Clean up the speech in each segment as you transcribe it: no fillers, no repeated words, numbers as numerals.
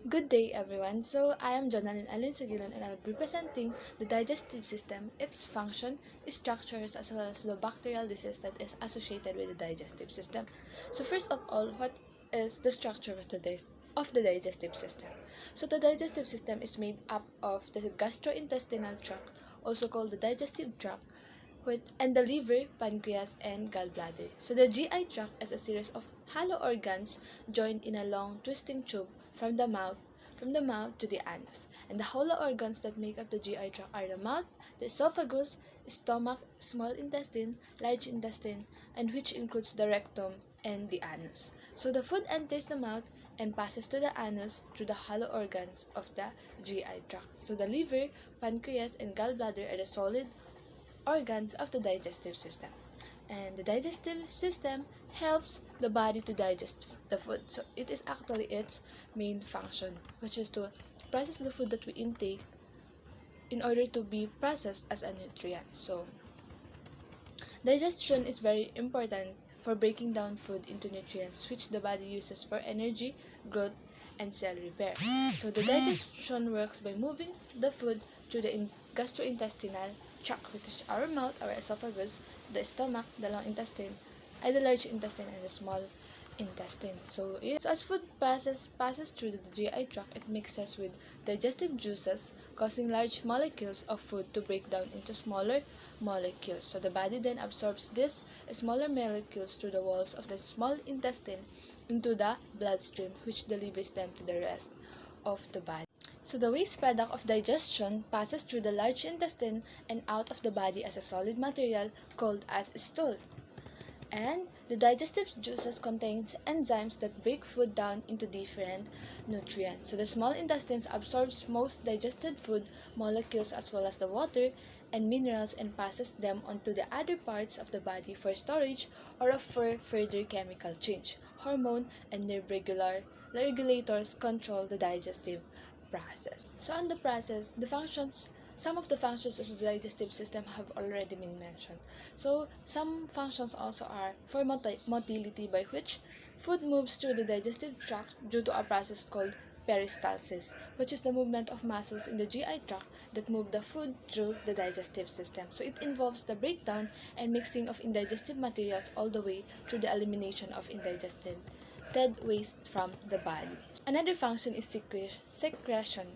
Good day, everyone. I am Jonalyn Alin Sagilon, and I'll be presenting the digestive system, its function, its structures, as well as the bacterial disease that is associated with the digestive system. First of all, what is the structure of the digestive system? The digestive system is made up of the gastrointestinal tract, also called the digestive tract, and the liver, pancreas, and gallbladder. The GI tract is a series of hollow organs joined in a long twisting tube from the mouth to the anus. And the hollow organs that make up the GI tract are the mouth, the esophagus, stomach, small intestine, large intestine, and which includes the rectum and the anus. The food enters the mouth and passes to the anus through the hollow organs of the GI tract. The liver, pancreas, and gallbladder are the solid organs of the digestive system. And the digestive system helps the body to digest the food. It is actually its main function, which is to process the food that we intake in order to be processed as a nutrient. Digestion is very important for breaking down food into nutrients, which the body uses for energy, growth, and cell repair. The digestion works by moving the food through the gastrointestinal tract, which is our mouth, our esophagus, the stomach, the long intestine, and the large intestine and the small intestine. As food passes through the GI tract, it mixes with digestive juices, causing large molecules of food to break down into smaller molecules. The body then absorbs these smaller molecules through the walls of the small intestine into the bloodstream, which delivers them to the rest of the body. The waste product of digestion passes through the large intestine and out of the body as a solid material called as stool. And the digestive juices contains enzymes that break food down into different nutrients. The small intestines absorbs most digested food molecules as well as the water and minerals and passes them onto the other parts of the body for storage or for further chemical change. Hormone and nerve regulators control the digestive process. On the process, some of the functions of the digestive system have already been mentioned. Some functions also are for motility, by which food moves through the digestive tract due to a process called peristalsis, which is the movement of muscles in the GI tract that move the food through the digestive system. It involves the breakdown and mixing of indigestive materials all the way through the elimination of indigested dead waste from the body. Another function is secretion,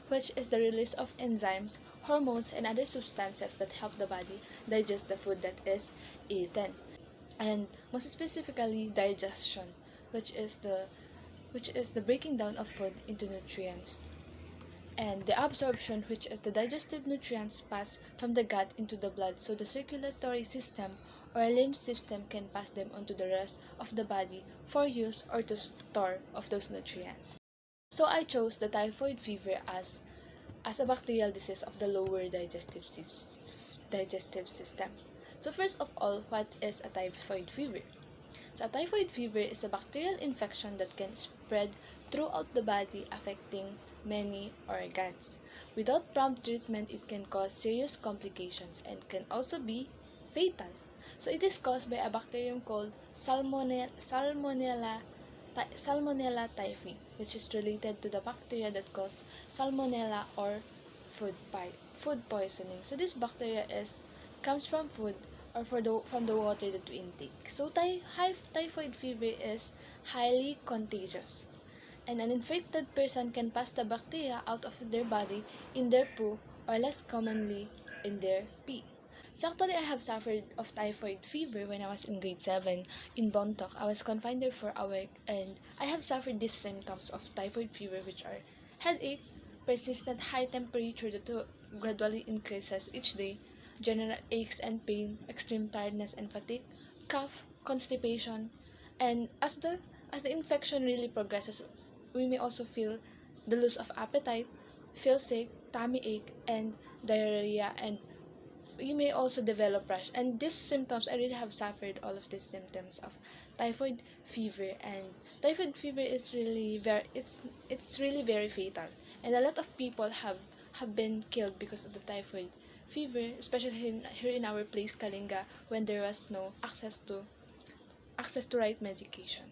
which is the release of enzymes, hormones, and other substances that help the body digest the food that is eaten. And most specifically, digestion, which is the breaking down of food into nutrients. And the absorption, which is the digestive nutrients pass from the gut into the blood, so the circulatory system or lymph system can pass them onto the rest of the body for use or to store of those nutrients. I chose the typhoid fever as a bacterial disease of the lower digestive system. First of all, what is a typhoid fever? A typhoid fever is a bacterial infection that can spread throughout the body, affecting many organs. Without prompt treatment, it can cause serious complications and can also be fatal. It is caused by a bacterium called Salmonella typhi, which is related to the bacteria that cause salmonella or food poisoning. This bacteria comes from food or from the water that we intake. Typhoid fever is highly contagious, and an infected person can pass the bacteria out of their body in their poo or less commonly in their pee. Actually, I have suffered of typhoid fever when I was in grade 7 in Bontoc. I was confined there for a week, and I have suffered these symptoms of typhoid fever, which are headache, persistent high temperature that gradually increases each day, general aches and pain, extreme tiredness and fatigue, cough, constipation, and as the infection really progresses, we may also feel the loss of appetite, feel sick, tummy ache, and diarrhea, and you may also develop rash. And these symptoms, I really have suffered all of these symptoms of typhoid fever. And typhoid fever is really it's really very fatal, and a lot of people have been killed because of the typhoid fever, especially here in our place, Kalinga, when there was no access to right medication.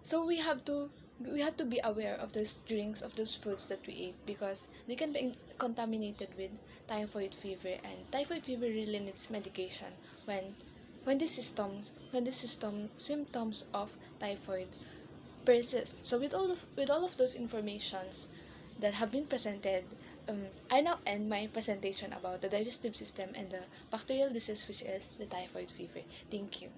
So we have to we have to be aware of those drinks, of those foods that we ate, because they can be contaminated with typhoid fever, and typhoid fever really needs medication when when the system symptoms of typhoid persist. So with all of those informations that have been presented, I now end my presentation about the digestive system and the bacterial disease, which is the typhoid fever. Thank you.